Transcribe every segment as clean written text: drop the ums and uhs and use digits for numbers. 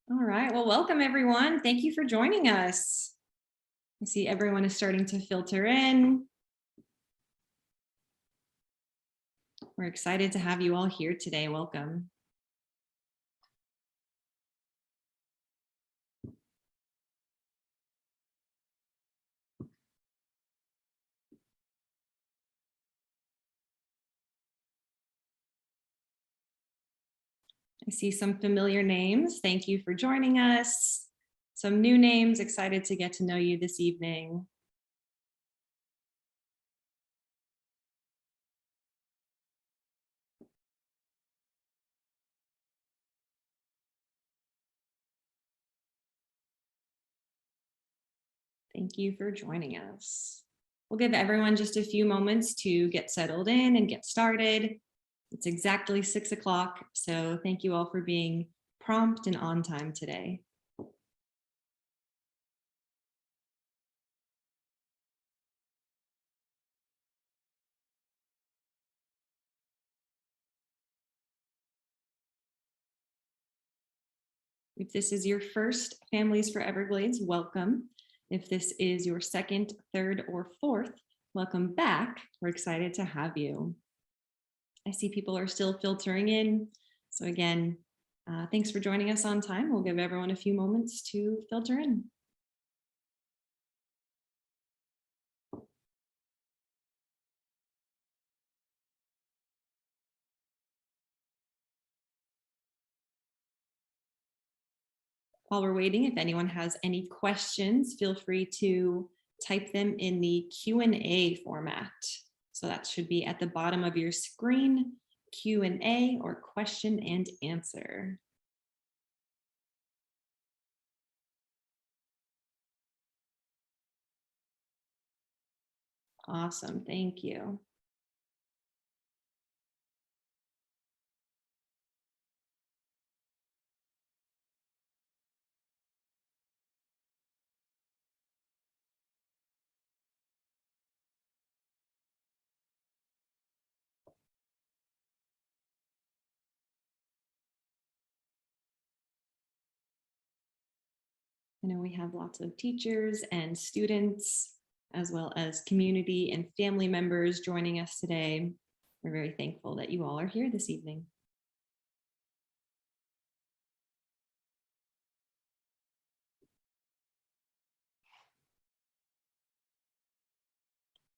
All right, well, welcome everyone. Thank you for joining us. I see everyone is starting to filter in. We're excited to have you all here today. Welcome. I see some familiar names. Thank you for joining us. Some new names, excited to get to know you this evening. Thank you for joining us. We'll give everyone just a few moments to get settled in and get started. It's exactly 6 o'clock, so thank you all for being prompt and on time today. If this is your first Families for Everglades, welcome. If this is your second, third, or fourth, welcome back. We're excited to have you. I see people are still filtering in. So again, thanks for joining us on time. We'll give everyone a few moments to filter in. While we're waiting, if anyone has any questions, feel free to type them in the Q&A format. So that should be at the bottom of your screen, Q&A or question and answer. Awesome, thank you. I know we have lots of teachers and students, as well as community and family members joining us today. We're very thankful that you all are here this evening.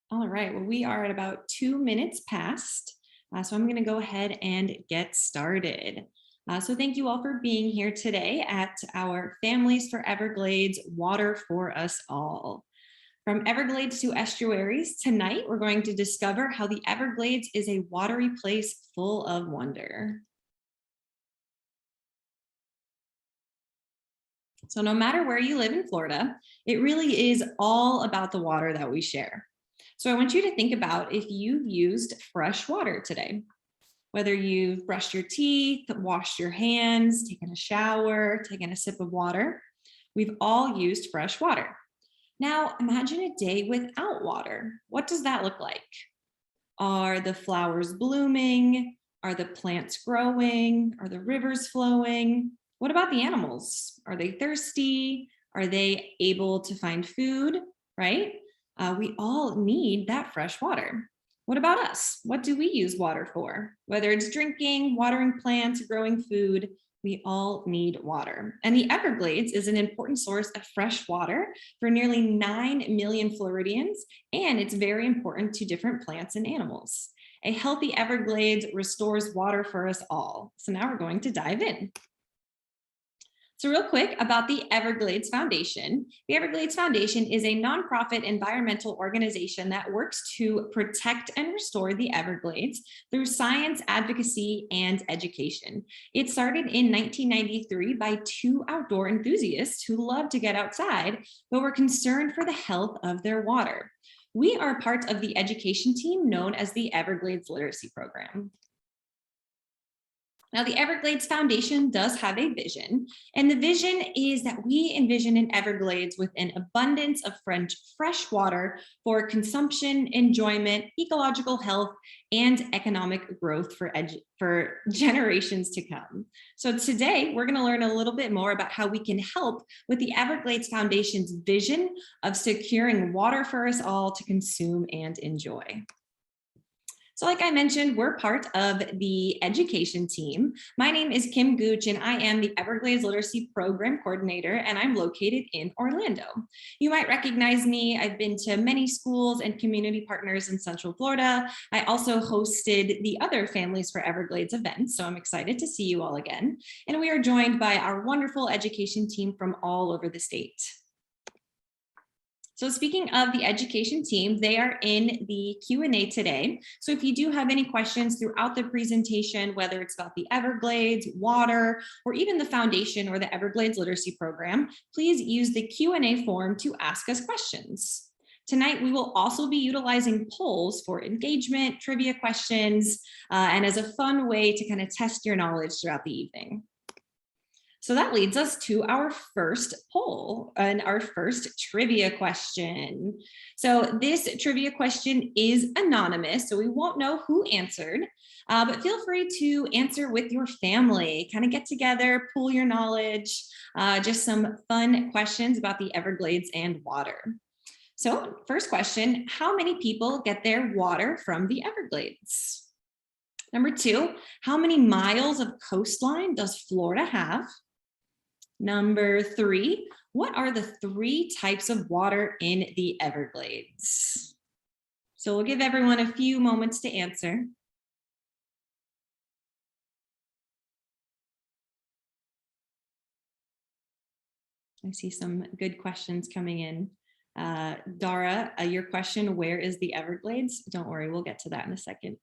All right, well, we are at about 2 minutes past, so I'm gonna go ahead and get started. So thank you all for being here today at our Families for Everglades Water for Us All. From Everglades to Estuaries, tonight we're going to discover how the Everglades is a watery place full of wonder. So no matter where you live in Florida, it really is all about the water that we share. So I want you to think about if you've used fresh water today, whether you've brushed your teeth, washed your hands, taken a shower, taken a sip of water, we've all used fresh water. Now imagine a day without water. What does that look like? Are the flowers blooming? Are the plants growing? Are the rivers flowing? What about the animals? Are they thirsty? Are they able to find food? Right? We all need that fresh water. What about us? What do we use water for? Whether it's drinking, watering plants, growing food, we all need water. And the Everglades is an important source of fresh water for nearly 9 million Floridians, and it's very important to different plants and animals. A healthy Everglades restores water for us all. So now we're going to dive in. So real quick about the Everglades Foundation. The Everglades Foundation is a nonprofit environmental organization that works to protect and restore the Everglades through science, advocacy, and education. It started in 1993 by 2 outdoor enthusiasts who love to get outside, but were concerned for the health of their water. We are part of the education team known as the Everglades Literacy Program. Now, the Everglades Foundation does have a vision, and the vision is that we envision an Everglades with an abundance of fresh water for consumption, enjoyment, ecological health, and economic growth for generations to come. So today, we're going to learn a little bit more about how we can help with the Everglades Foundation's vision of securing water for us all to consume and enjoy. So like I mentioned, we're part of the education team. My name is Kim Gooch, and I am the Everglades Literacy Program Coordinator, and I'm located in Orlando. You might recognize me. I've been to many schools and community partners in Central Florida. I also hosted the other Families for Everglades events, so I'm excited to see you all again. And we are joined by our wonderful education team from all over the state. So speaking of the education team, they are in the Q&A today. So if you do have any questions throughout the presentation, whether it's about the Everglades, water, or even the foundation or the Everglades Literacy Program, please use the Q&A form to ask us questions. Tonight, we will also be utilizing polls for engagement, trivia questions, and as a fun way to kind of test your knowledge throughout the evening. So that leads us to our first poll and our first trivia question. So this trivia question is anonymous, so we won't know who answered, but feel free to answer with your family, kind of get together, pool your knowledge, just some fun questions about the Everglades and water. So first question, how many people get their water from the Everglades? Number two, how many miles of coastline does Florida have? Number three, what are the three types of water in the Everglades? So we'll give everyone a few moments to answer. I see some good questions coming in. Dara, your question, where is the Everglades? Don't worry, we'll get to that in a second.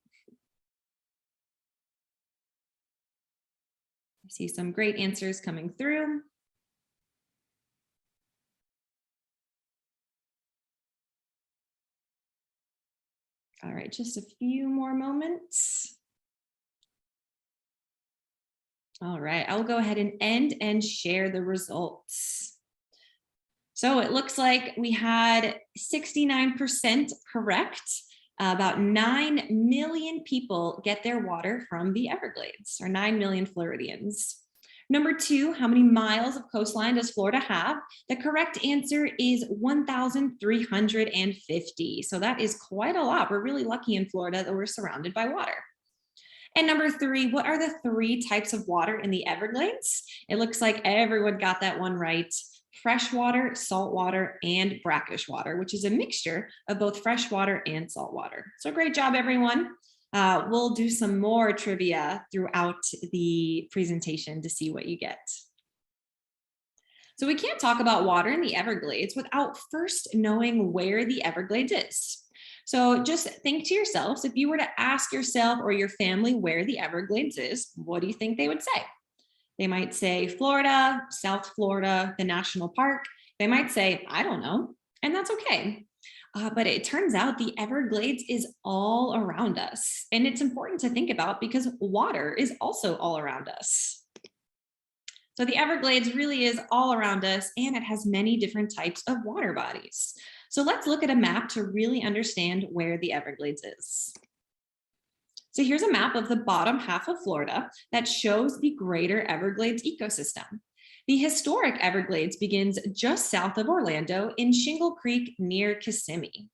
I see some great answers coming through. All right, just a few more moments. All right, I'll go ahead and end and share the results. So it looks like we had 69% correct. About 9 million people get their water from the Everglades, or 9 million Floridians. Number two, how many miles of coastline does Florida have? The correct answer is 1,350. So that is quite a lot. We're really lucky in Florida that we're surrounded by water. And number three, what are the three types of water in the Everglades? It looks like everyone got that one right. Freshwater, saltwater, and brackish water, which is a mixture of both freshwater and saltwater. So great job, everyone. We'll do some more trivia throughout the presentation to see what you get. So we can't talk about water in the Everglades without first knowing where the Everglades is. So just think to yourselves, if you were to ask yourself or your family where the Everglades is, what do you think they would say? They might say Florida, South Florida, the national park. They might say, I don't know, and that's okay. But it turns out the Everglades is all around us. And it's important to think about because water is also all around us. So the Everglades really is all around us, and it has many different types of water bodies. So let's look at a map to really understand where the Everglades is. So here's a map of the bottom half of Florida that shows the greater Everglades ecosystem. The historic Everglades begins just south of Orlando in Shingle Creek near Kissimmee.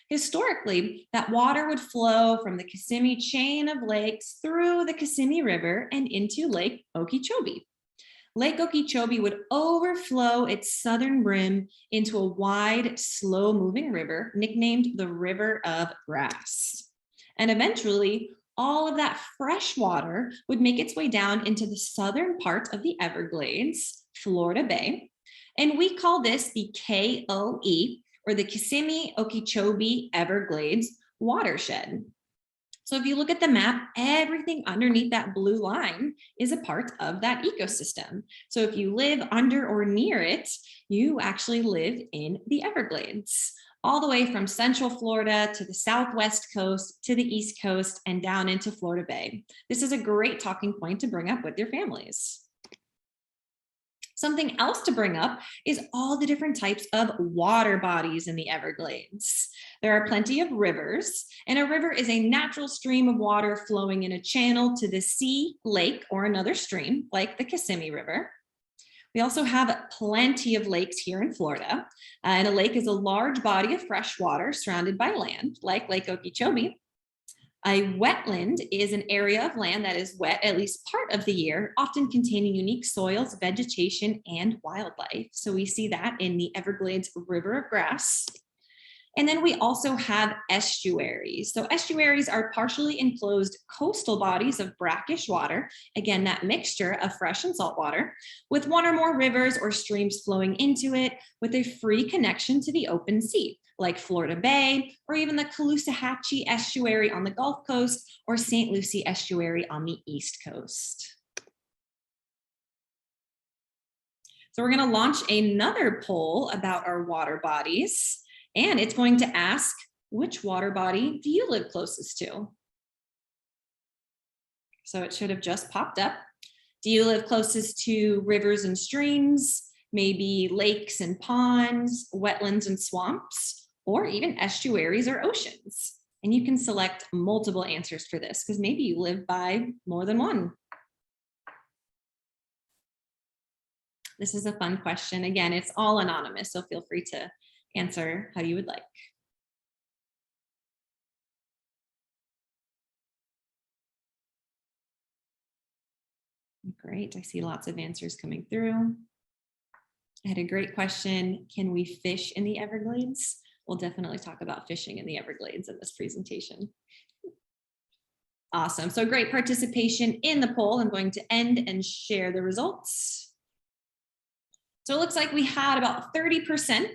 Historically, that water would flow from the Kissimmee chain of lakes through the Kissimmee River and into Lake Okeechobee. Lake Okeechobee would overflow its southern rim into a wide, slow-moving river nicknamed the River of Grass. And eventually, all of that fresh water would make its way down into the southern part of the Everglades, Florida Bay. And we call this the KOE, or the Kissimmee Okeechobee Everglades watershed. So if you look at the map, everything underneath that blue line is a part of that ecosystem. So if you live under or near it, you actually live in the Everglades. all the way from central Florida to the southwest coast to the east coast and down into Florida Bay. This is a great talking point to bring up with your families. Something else to bring up is all the different types of water bodies in the Everglades. There are plenty of rivers, and a river is a natural stream of water flowing in a channel to the sea, lake, or another stream, like the Kissimmee River. We also have plenty of lakes here in Florida, and a lake is a large body of fresh water surrounded by land, like Lake Okeechobee. A wetland is an area of land that is wet at least part of the year, often containing unique soils, vegetation, and wildlife. So we see that in the Everglades River of Grass. And then we also have estuaries. So estuaries are partially enclosed coastal bodies of brackish water, again, that mixture of fresh and salt water, with one or more rivers or streams flowing into it with a free connection to the open sea, like Florida Bay, or even the Caloosahatchee Estuary on the Gulf Coast, or St. Lucie Estuary on the East Coast. So we're going to launch another poll about our water bodies, and it's going to ask, which water body do you live closest to? So it should have just popped up. Do you live closest to rivers and streams, maybe lakes and ponds, wetlands and swamps, or even estuaries or oceans? And you can select multiple answers for this because maybe you live by more than one. This is a fun question. Again, it's all anonymous, so feel free to answer how you would like. Great, I see lots of answers coming through. I had a great question. Can we fish in the Everglades? We'll definitely talk about fishing in the Everglades in this presentation. Awesome, so great participation in the poll. I'm going to end and share the results. So it looks like we had about 30%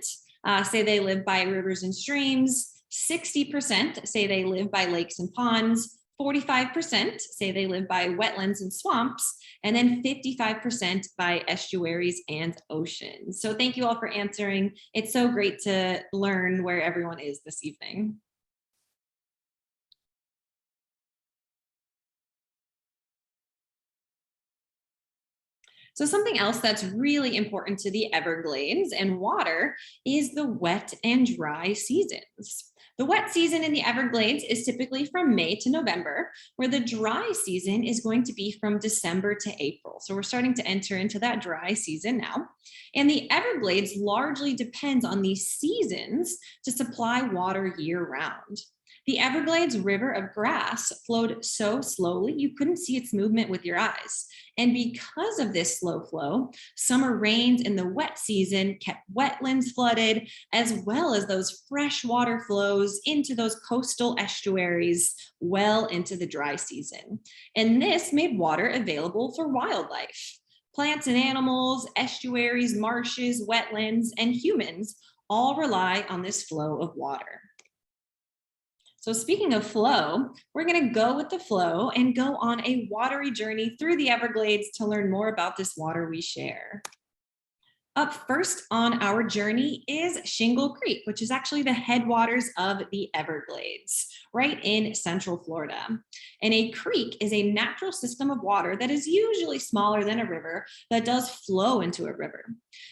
say they live by rivers and streams, 60% say they live by lakes and ponds, 45% say they live by wetlands and swamps, and then 55% by estuaries and oceans. So thank you all for answering. It's so great to learn where everyone is this evening. So something else that's really important to the Everglades and water is the wet and dry seasons. The wet season in the Everglades is typically from May to November, where the dry season is going to be from December to April. So we're starting to enter into that dry season now. And the Everglades largely depends on these seasons to supply water year round. The Everglades River of Grass flowed so slowly, you couldn't see its movement with your eyes. And because of this slow flow, summer rains in the wet season kept wetlands flooded, as well as those fresh water flows into those coastal estuaries well into the dry season. And this made water available for wildlife. Plants and animals, estuaries, marshes, wetlands, and humans all rely on this flow of water. So speaking of flow, we're going to go with the flow and go on a watery journey through the Everglades to learn more about this water we share. Up first on our journey is Shingle Creek, which is actually the headwaters of the Everglades, right in central Florida. And a creek is a natural system of water that is usually smaller than a river that does flow into a river.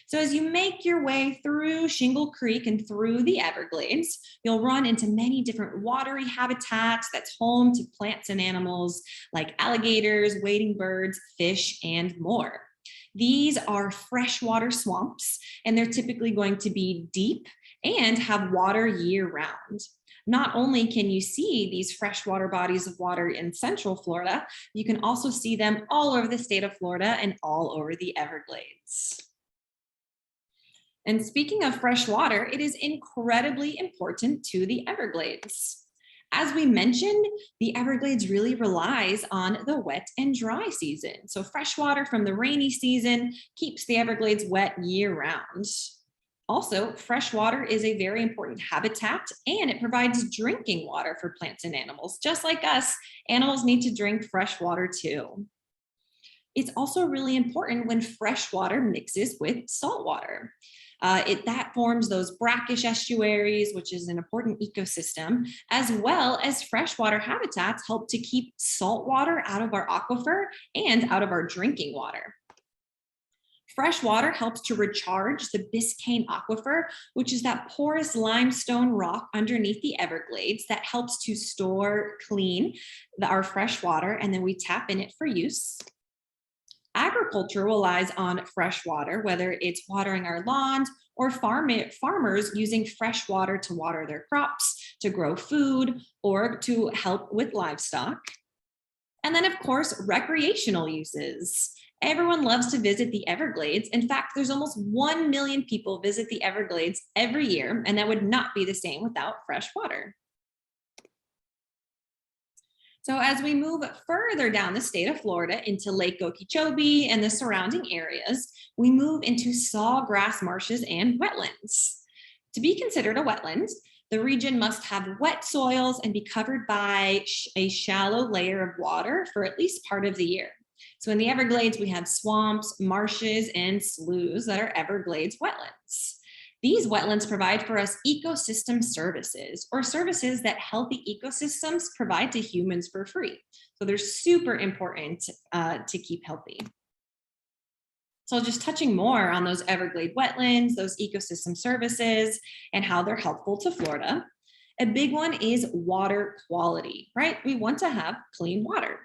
So as you make your way through Shingle Creek and through the Everglades, you'll run into many different watery habitats that's home to plants and animals like alligators, wading birds, fish, and more. These are freshwater swamps, and they're typically going to be deep and have water year round. Not only can you see these freshwater bodies of water in central Florida, you can also see them all over the state of Florida and all over the Everglades. And speaking of fresh water, it is incredibly important to the Everglades. As we mentioned, the Everglades really relies on the wet and dry season. So fresh water from the rainy season keeps the Everglades wet year round. Also, fresh water is a very important habitat, and it provides drinking water for plants and animals. Just like us, animals need to drink fresh water too. It's also really important when fresh water mixes with salt water. That forms those brackish estuaries, which is an important ecosystem, as well as freshwater habitats help to keep salt water out of our aquifer and out of our drinking water. Fresh water helps to recharge the Biscayne Aquifer, which is that porous limestone rock underneath the Everglades that helps to store clean our fresh water, and then we tap in it for use. Agriculture relies on fresh water, whether it's watering our lawns or farmers using fresh water to water their crops, to grow food, or to help with livestock. And then, of course, recreational uses. Everyone loves to visit the Everglades. In fact, there's almost 1 million people visit the Everglades every year, and that would not be the same without fresh water. So as we move further down the state of Florida into Lake Okeechobee and the surrounding areas, we move into sawgrass marshes and wetlands. To be considered a wetland, the region must have wet soils and be covered by a shallow layer of water for at least part of the year. So in the Everglades, we have swamps, marshes, and sloughs that are Everglades wetlands. These wetlands provide for us ecosystem services, or services that healthy ecosystems provide to humans for free. So they're super important to keep healthy. So just touching more on those Everglade wetlands, those ecosystem services, and how they're helpful to Florida. A big one is water quality, right? We want to have clean water.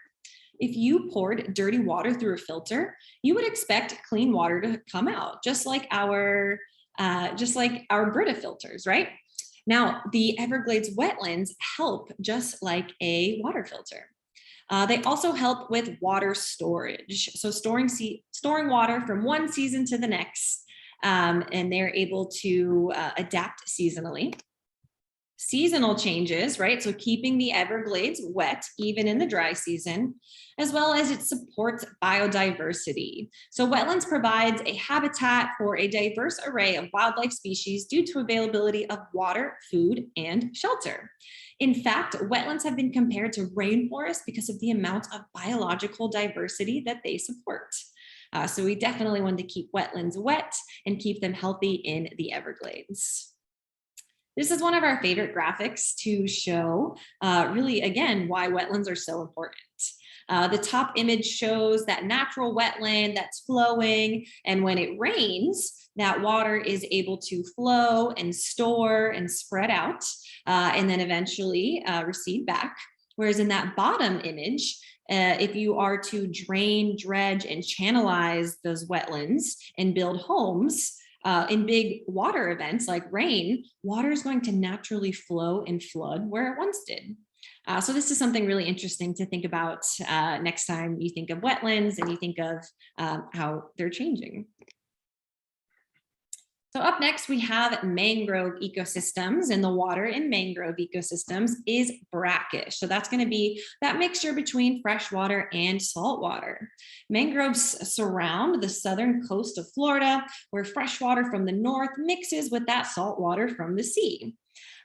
If you poured dirty water through a filter, you would expect clean water to come out, just like our Brita filters, right? Now, the Everglades wetlands help just like a water filter. They also help with water storage. So storing water from one season to the next, and they're able to adapt seasonally. Seasonal changes, right? So keeping the Everglades wet even in the dry season, as well as it supports biodiversity. So wetlands provides a habitat for a diverse array of wildlife species due to availability of water, food, and shelter. In fact, wetlands have been compared to rainforests because of the amount of biological diversity that they support. So we definitely want to keep wetlands wet and keep them healthy in the Everglades. This is one of our favorite graphics to show really, again, why wetlands are so important. The top image shows that natural wetland that's flowing, and when it rains, that water is able to flow and store and spread out, and then eventually recede back. Whereas in that bottom image, if you are to drain, dredge, and channelize those wetlands and build homes, in big water events like rain, water is going to naturally flow and flood where it once did. So this is something really interesting to think about next time you think of wetlands and you think of how they're changing. So up next, we have mangrove ecosystems, and the water in mangrove ecosystems is brackish. So that's going to be that mixture between freshwater and saltwater. Mangroves surround the southern coast of Florida, where freshwater from the north mixes with that saltwater from the sea.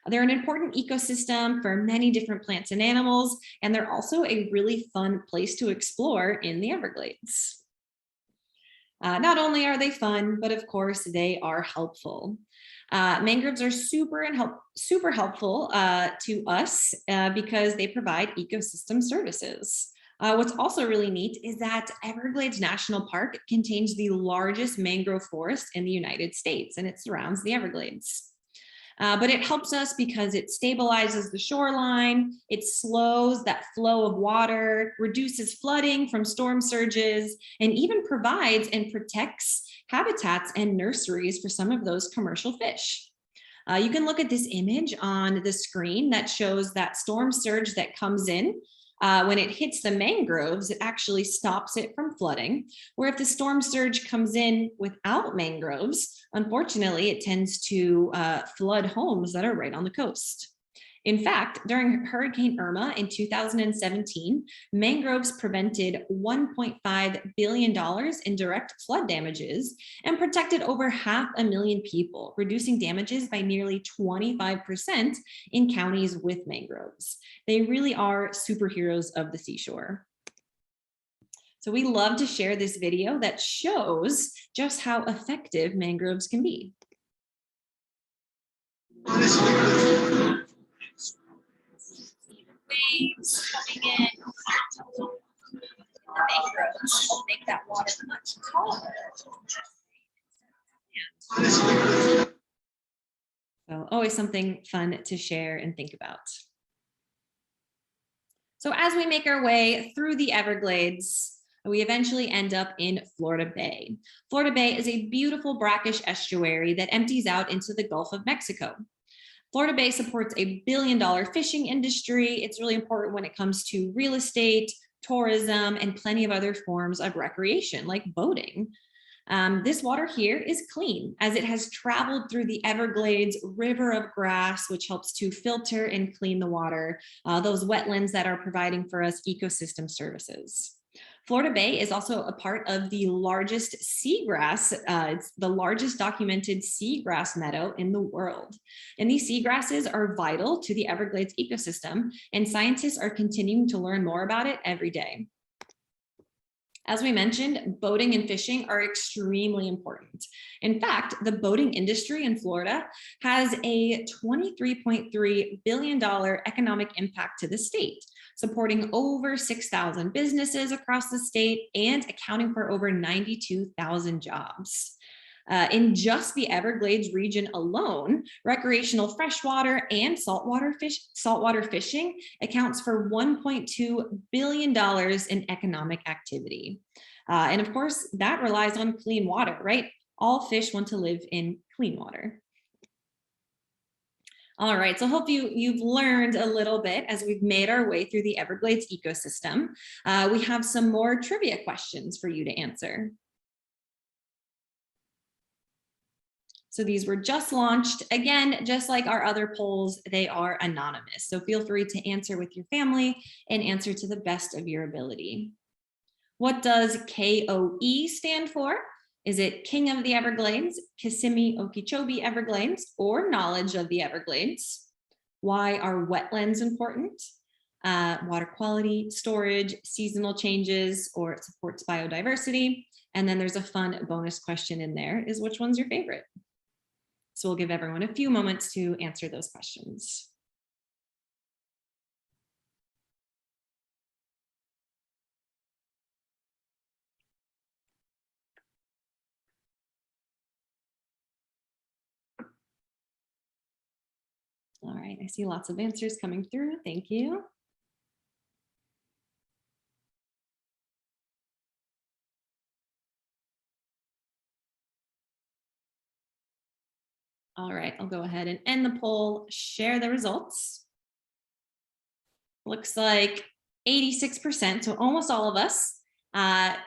They're an important ecosystem for many different plants and animals, and they're also a really fun place to explore in the Everglades. Not only are they fun, but of course they are helpful. Mangroves are super helpful to us because they provide ecosystem services. What's also really neat is that Everglades National Park contains the largest mangrove forest in the United States, and it surrounds the Everglades. But it helps us because it stabilizes the shoreline, it slows that flow of water, reduces flooding from storm surges, and even provides and protects habitats and nurseries for some of those commercial fish. You can look at this image on the screen that shows that storm surge that comes in. When it hits the mangroves, it actually stops it from flooding. Where if the storm surge comes in without mangroves, unfortunately, it tends to flood homes that are right on the coast. In fact, during Hurricane Irma in 2017, mangroves prevented $1.5 billion in direct flood damages and protected over 500,000 people, reducing damages by nearly 25% in counties with mangroves. They really are superheroes of the seashore. So we love to share this video that shows just how effective mangroves can be. Waves coming in. The mangroves will make that water much calmer. So always something fun to share and think about. So as we make our way through the Everglades, we eventually end up in Florida Bay. Florida Bay is a beautiful brackish estuary that empties out into the Gulf of Mexico. Florida Bay supports a billion-dollar fishing industry. It's really important when it comes to real estate, tourism, and plenty of other forms of recreation like boating. This water here is clean as it has traveled through the Everglades river of grass, which helps to filter and clean the water, those wetlands that are providing for us ecosystem services. Florida Bay is also a part of the largest seagrass. It's the largest documented seagrass meadow in the world. And these seagrasses are vital to the Everglades ecosystem, and scientists are continuing to learn more about it every day. As we mentioned, boating and fishing are extremely important. In fact, the boating industry in Florida has a $23.3 billion economic impact to the state, supporting over 6,000 businesses across the state and accounting for over 92,000 jobs. In just the Everglades region alone, recreational freshwater and saltwater fishing accounts for $1.2 billion in economic activity. And of course, that relies on clean water, right? All fish want to live in clean water. All right, so hope you've learned a little bit as we've made our way through the Everglades ecosystem. We have some more trivia questions for you to answer. So these were just launched. Again, just like our other polls, they are anonymous. So feel free to answer with your family and answer to the best of your ability. What does KOE stand for? Is it King of the Everglades, Kissimmee Okeechobee Everglades, or Knowledge of the Everglades? Why are wetlands important? Water quality, storage, seasonal changes, or it supports biodiversity. And then there's a fun bonus question in there, is which one's your favorite? So we'll give everyone a few moments to answer those questions. All right, I see lots of answers coming through. Thank you. All right, I'll go ahead and end the poll, share the results. Looks like 86%, so almost all of us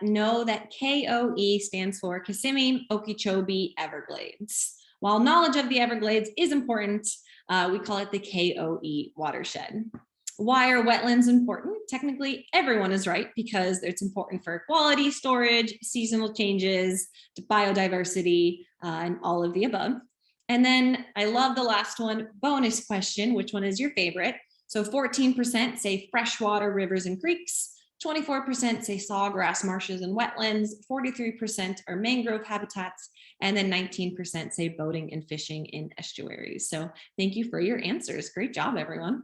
know that KOE stands for Kissimmee Okeechobee Everglades. While knowledge of the Everglades is important, we call it the KOE watershed. Why are wetlands important? Technically, everyone is right because it's important for quality, storage, seasonal changes, biodiversity, and all of the above. And then I love the last one, bonus question, which one is your favorite? So 14% say freshwater rivers and creeks, 24% say sawgrass marshes and wetlands, 43% are mangrove habitats, and then 19% say boating and fishing in estuaries. So thank you for your answers. Great job, everyone.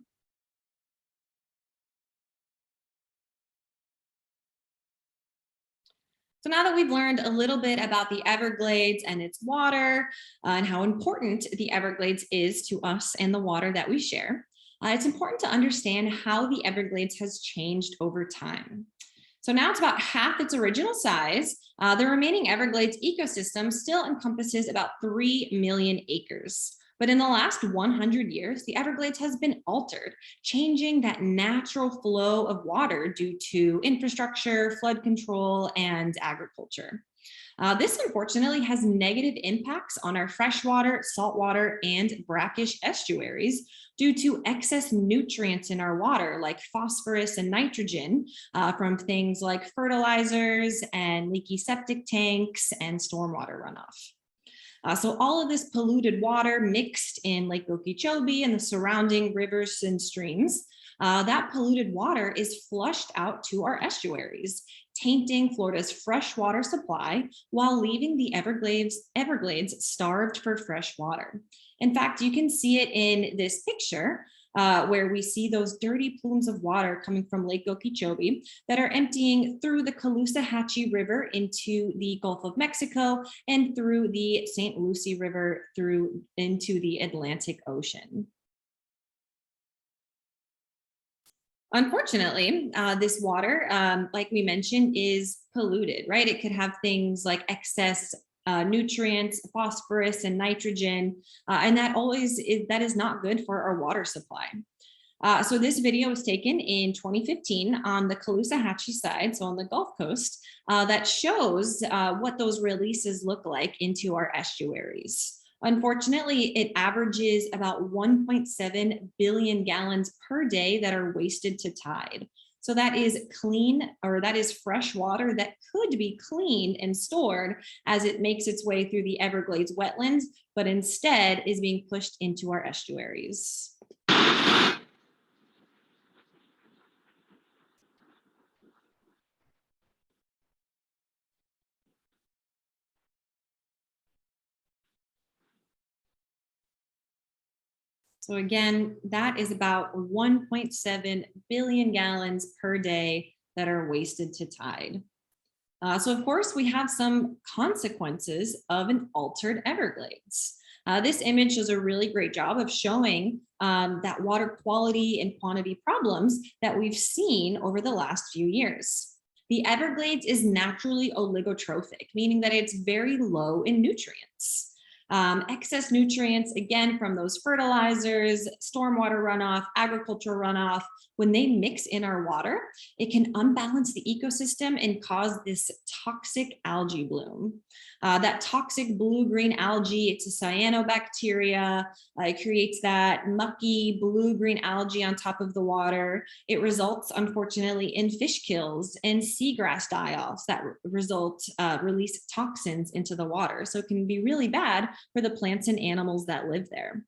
So now that we've learned a little bit about the Everglades and its water and how important the Everglades is to us and the water that we share, it's important to understand how the Everglades has changed over time. So now it's about half its original size. The remaining Everglades ecosystem still encompasses about 3 million acres. But in the last 100 years, the Everglades has been altered, changing that natural flow of water due to infrastructure, flood control, and agriculture. This unfortunately has negative impacts on our freshwater, saltwater, and brackish estuaries due to excess nutrients in our water like phosphorus and nitrogen from things like fertilizers and leaky septic tanks and stormwater runoff. So all of this polluted water mixed in Lake Okeechobee and the surrounding rivers and streams that polluted water is flushed out to our estuaries, tainting Florida's fresh water supply while leaving the Everglades starved for fresh water. In fact, you can see it in this picture where we see those dirty plumes of water coming from Lake Okeechobee that are emptying through the Caloosahatchee River into the Gulf of Mexico and through the St. Lucie River through into the Atlantic Ocean. Unfortunately, this water, like we mentioned, is polluted, right? It could have things like excess nutrients, phosphorus, and nitrogen, and that is not good for our water supply. So this video was taken in 2015 on the Caloosahatchee side, so on the Gulf Coast, that shows what those releases look like into our estuaries. Unfortunately, it averages about 1.7 billion gallons per day that are wasted to tide. So that is clean, or that is fresh water that could be cleaned and stored as it makes its way through the Everglades wetlands, but instead is being pushed into our estuaries. So again, that is about 1.7 billion gallons per day that are wasted to tide. So of course, we have some consequences of an altered Everglades. This image does a really great job of showing that water quality and quantity problems that we've seen over the last few years. The Everglades is naturally oligotrophic, meaning that it's very low in nutrients. Excess nutrients, again, from those fertilizers, stormwater runoff, agricultural runoff, when they mix in our water, it can unbalance the ecosystem and cause this toxic algae bloom. That toxic blue-green algae, it's a cyanobacteria. It creates that mucky blue-green algae on top of the water. It results, unfortunately, in fish kills and seagrass die-offs that release toxins into the water. So it can be really bad for the plants and animals that live there.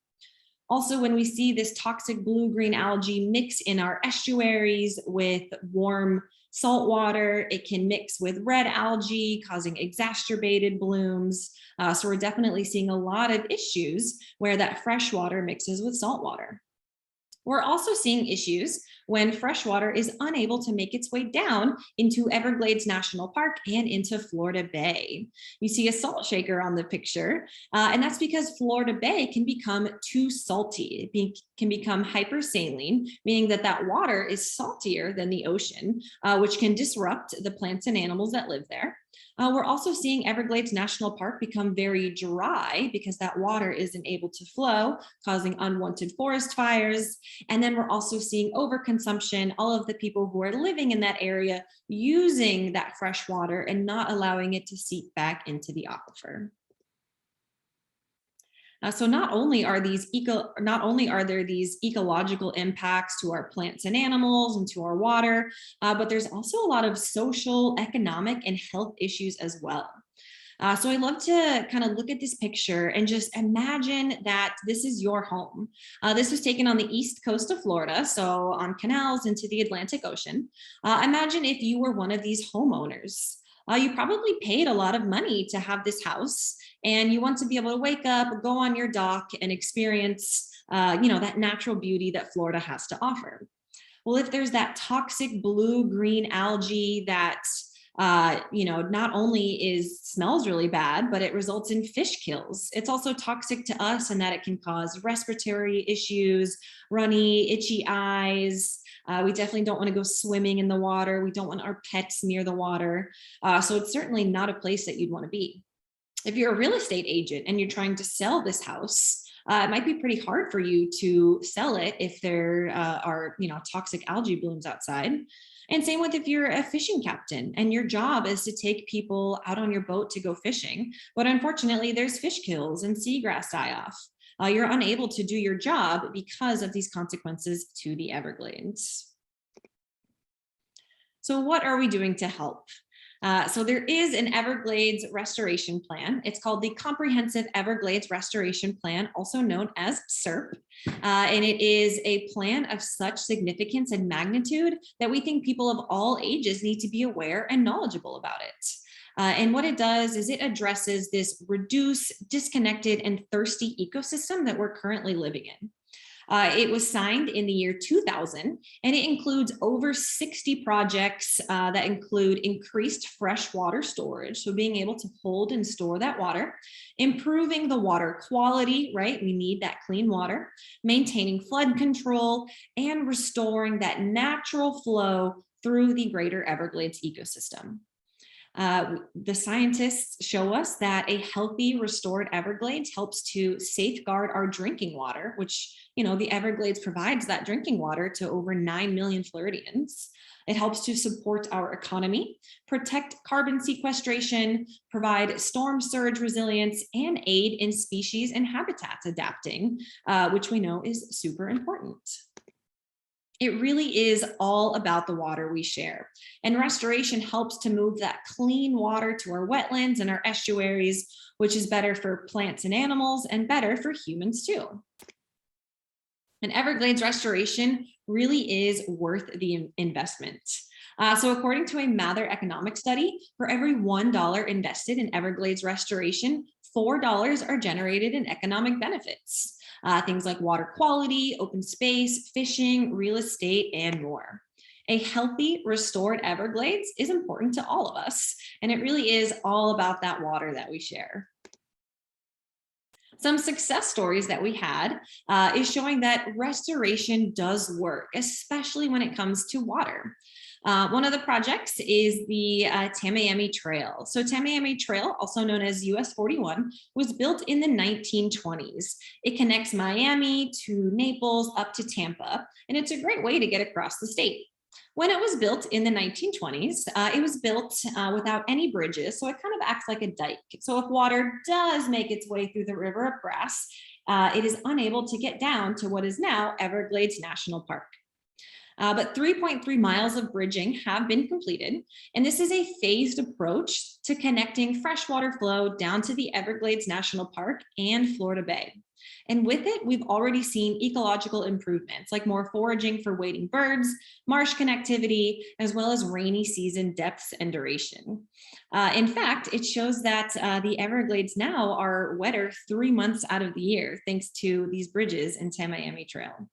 Also, when we see this toxic blue-green algae mix in our estuaries with warm salt water, it can mix with red algae, causing exacerbated blooms. So we're definitely seeing a lot of issues where that fresh water mixes with salt water. We're also seeing issues when fresh water is unable to make its way down into Everglades National Park and into Florida Bay. You see a salt shaker on the picture, and that's because Florida Bay can become too salty. It can become hypersaline, meaning that that water is saltier than the ocean, which can disrupt the plants and animals that live there. We're also seeing Everglades National Park become very dry because that water isn't able to flow, causing unwanted forest fires. And then we're also seeing overconsumption, all of the people who are living in that area using that fresh water and not allowing it to seep back into the aquifer. So not only are there these ecological impacts to our plants and animals and to our water, but there's also a lot of social, economic, and health issues as well. So I love to kind of look at this picture and just imagine that this is your home. This was taken on the east coast of Florida, so on canals into the Atlantic Ocean. Imagine if you were one of these homeowners. You probably paid a lot of money to have this house, and you want to be able to wake up, go on your dock, and experience, that natural beauty that Florida has to offer. Well, if there's that toxic blue-green algae that not only smells really bad, but it results in fish kills. It's also toxic to us in that it can cause respiratory issues, runny, itchy eyes. We definitely don't want to go swimming in the water. We don't want our pets near the water. So it's certainly not a place that you'd want to be. If you're a real estate agent and you're trying to sell this house, it might be pretty hard for you to sell it if there are toxic algae blooms outside. And same with if you're a fishing captain and your job is to take people out on your boat to go fishing, but unfortunately there's fish kills and seagrass die-off. You're unable to do your job because of these consequences to the Everglades. So what are we doing to help? So there is an Everglades restoration plan. It's called the Comprehensive Everglades Restoration Plan, also known as CERP. And it is a plan of such significance and magnitude that we think people of all ages need to be aware and knowledgeable about it. And what it does is it addresses this reduced, disconnected, and thirsty ecosystem that we're currently living in. It was signed in the year 2000, and it includes over 60 projects that include increased freshwater storage, so being able to hold and store that water, improving the water quality, right? We need that clean water, maintaining flood control, and restoring that natural flow through the greater Everglades ecosystem. The scientists show us that a healthy, restored Everglades helps to safeguard our drinking water, which, the Everglades provides that drinking water to over 9 million Floridians. It helps to support our economy, protect carbon sequestration, provide storm surge resilience, and aid in species and habitats adapting, which we know is super important. It really is all about the water we share. And restoration helps to move that clean water to our wetlands and our estuaries, which is better for plants and animals and better for humans too. And Everglades restoration really is worth the investment. So according to a Mather economic study, for every $1 invested in Everglades restoration, $4 are generated in economic benefits. Things like water quality, open space, fishing, real estate, and more. A healthy, restored Everglades is important to all of us, and it really is all about that water that we share. Some success stories that we had is showing that restoration does work, especially when it comes to water. One of the projects is the Tamiami Trail. So Tamiami Trail, also known as US 41, was built in the 1920s. It connects Miami to Naples up to Tampa, and it's a great way to get across the state. When it was built in the 1920s, it was built without any bridges, so it kind of acts like a dike. So if water does make its way through the river of grass, it is unable to get down to what is now Everglades National Park. But 3.3 miles of bridging have been completed, and this is a phased approach to connecting freshwater flow down to the Everglades National Park and Florida Bay. And with it, we've already seen ecological improvements like more foraging for wading birds, marsh connectivity, as well as rainy season depths and duration. In fact, it shows that the Everglades now are wetter 3 months out of the year, thanks to these bridges in Tamiami Trail.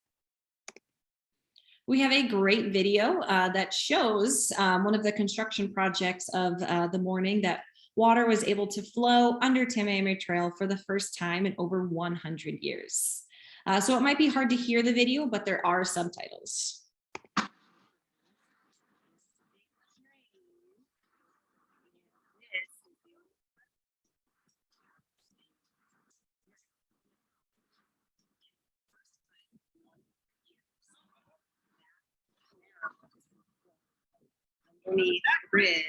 We have a great video that shows one of the construction projects of the morning that water was able to flow under Tamiami Trail for the first time in over 100 years. So it might be hard to hear the video, but there are subtitles. Underneath the bridge.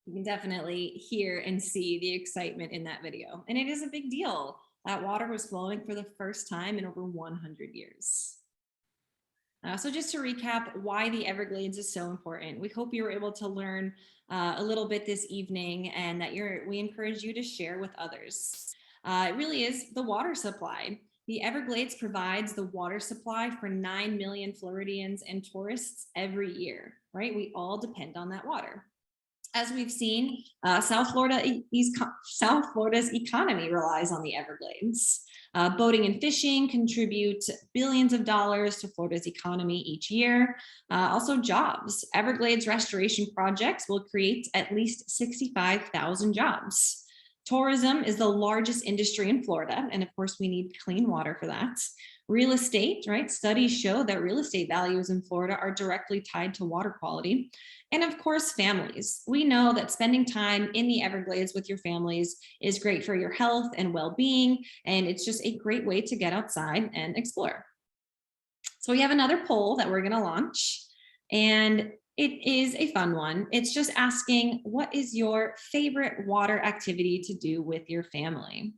You can definitely hear and see the excitement in that video. And it is a big deal. That water was flowing for the first time in over 100 years. So just to recap why the Everglades is so important, we hope you were able to learn a little bit this evening, and that we encourage you to share with others. It really is the water supply. The Everglades provides the water supply for 9 million Floridians and tourists every year, right? We all depend on that water. As we've seen, South Florida's economy relies on the Everglades. Boating and fishing contribute billions of dollars to Florida's economy each year. Also jobs. Everglades restoration projects will create at least 65,000 jobs. Tourism is the largest industry in Florida, and of course we need clean water for that. Real estate, right? Studies show that real estate values in Florida are directly tied to water quality. And of course, families. We know that spending time in the Everglades with your families is great for your health and well-being, and it's just a great way to get outside and explore. So we have another poll that we're going to launch, and it is a fun one. It's just asking, what is your favorite water activity to do with your family?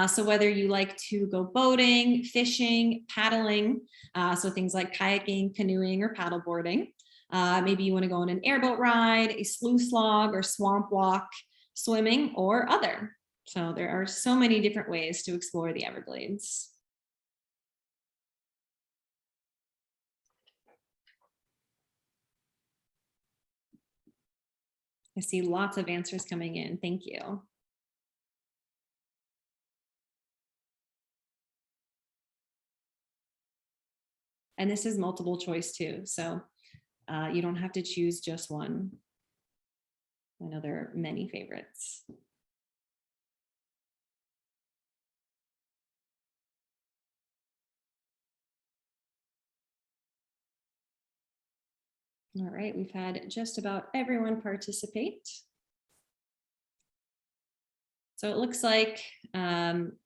So whether you like to go boating, fishing, paddling, so things like kayaking, canoeing, or paddleboarding. Maybe you want to go on an airboat ride, a sluice log or swamp walk, swimming, or other. So there are so many different ways to explore the Everglades. I see lots of answers coming in. Thank you. And this is multiple choice too. So you don't have to choose just one. I know there are many favorites. All right, we've had just about everyone participate. So it looks like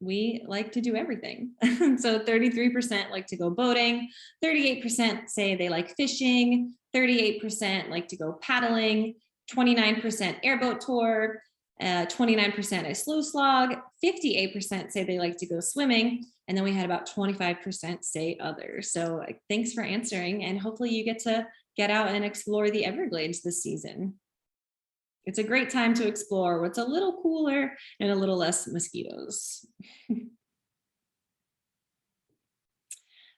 we like to do everything. So 33% like to go boating, 38% say they like fishing, 38% like to go paddling, 29% airboat tour, 29% a sluice log, 58% say they like to go swimming, and then we had about 25% say others. So thanks for answering, and hopefully you get to get out and explore the Everglades this season. It's a great time to explore what's a little cooler and a little less mosquitoes.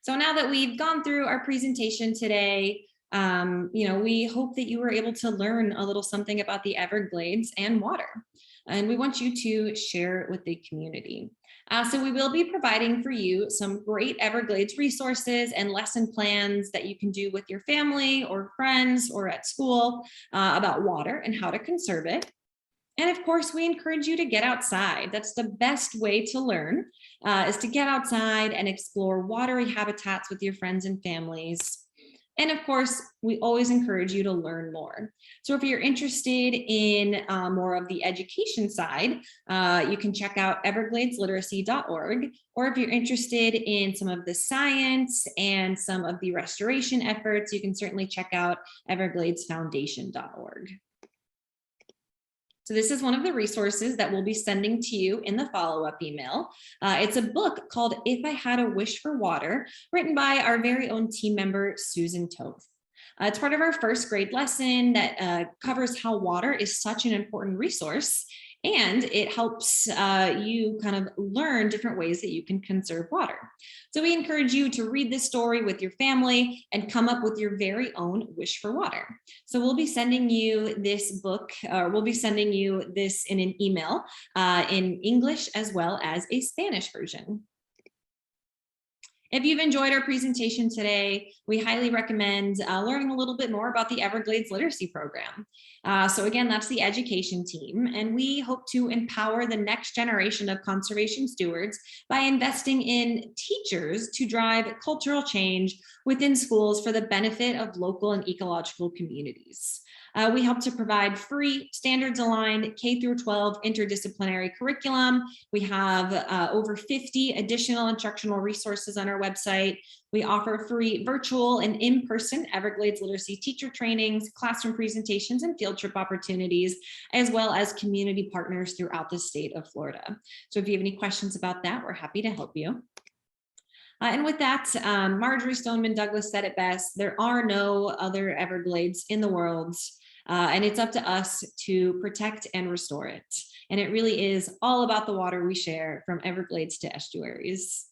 So now that we've gone through our presentation today, we hope that you were able to learn a little something about the Everglades and water. And we want you to share it with the community. So we will be providing for you some great Everglades resources and lesson plans that you can do with your family or friends or at school about water and how to conserve it. And of course, we encourage you to get outside. That's the best way to learn, is to get outside and explore watery habitats with your friends and families. And of course, we always encourage you to learn more. So if you're interested in more of the education side, you can check out evergladesliteracy.org. Or if you're interested in some of the science and some of the restoration efforts, you can certainly check out evergladesfoundation.org. So this is one of the resources that we'll be sending to you in the follow-up email. It's a book called If I Had a Wish for Water, written by our very own team member, Susan Toth. It's part of our first grade lesson that covers how water is such an important resource, and it helps you kind of learn different ways that you can conserve water. So we encourage you to read this story with your family and come up with your very own wish for water. So we'll be sending you this book, or we'll be sending you this in an email in English as well as a Spanish version. If you've enjoyed our presentation today, we highly recommend learning a little bit more about the Everglades Literacy Program. So again, that's the education team, and we hope to empower the next generation of conservation stewards by investing in teachers to drive cultural change within schools for the benefit of local and ecological communities. We help to provide free, standards-aligned K through 12 interdisciplinary curriculum. We have over 50 additional instructional resources on our website. We offer free virtual and in-person Everglades literacy teacher trainings, classroom presentations, and field trip opportunities, as well as community partners throughout the state of Florida. So if you have any questions about that, we're happy to help you. And with that, Marjorie Stoneman Douglas said it best: there are no other Everglades in the world. And it's up to us to protect and restore it. And it really is all about the water we share, from Everglades to estuaries.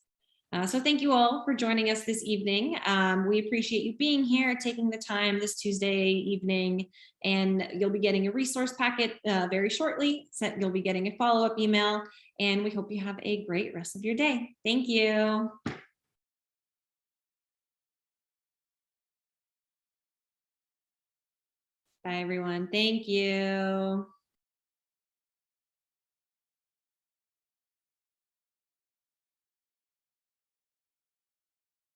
So thank you all for joining us this evening. We appreciate you being here, taking the time this Tuesday evening, and you'll be getting a resource packet very shortly. You'll be getting a follow-up email, and we hope you have a great rest of your day. Thank you. Bye, everyone. Thank you.